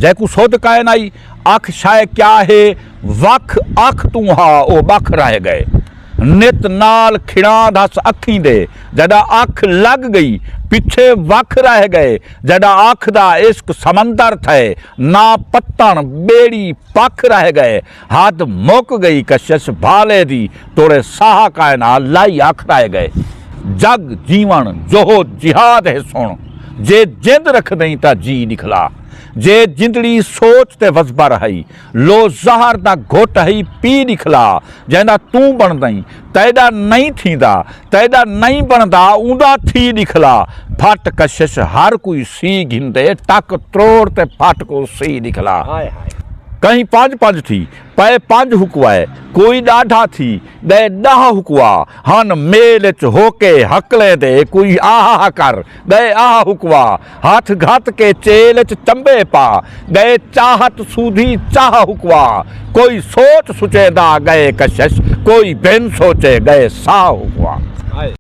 Jacu सोध can I अख शाय क्या है वख अख तू हा ओ बख रह गए नित नाल खिड़ा दस अखी दे जदा अख लग गई पिछे वख रह गए जदा अख दा इश्क समंदर थे ना पत्तन बेड़ी पख रह गए हद मुक गई कशिश भाले दी तोड़े साह कायना लाई अख रह गए जग जीवन जोहो जिहाद है सुन जे जिंद रख दई ता जी निकला जे जिंदड़ी सोच ते वसबर हई लो ज़हर दा घोट हई पी निकला जैंदा तू बन दई तैदा नहीं थींदा तैदा नहीं बनदा ऊंदा थी निकला फट कशिश हर कोई सी घिंदे टक त्रोड़ ते फट को सी निकला कहीं पंज पंज थी पै पंज हुकवाए कोई ॾाढा थी गए ॾह हुकवा हन मेल च होके हकले दे कोई आह कर गए आह हुकवा हाथ घात के चेल च चंबे पा गए चाहत सूधी चाह हुकवा कोई सोच सुचेदा गए कशिश कोई बिन सोचे गए सा हुकवा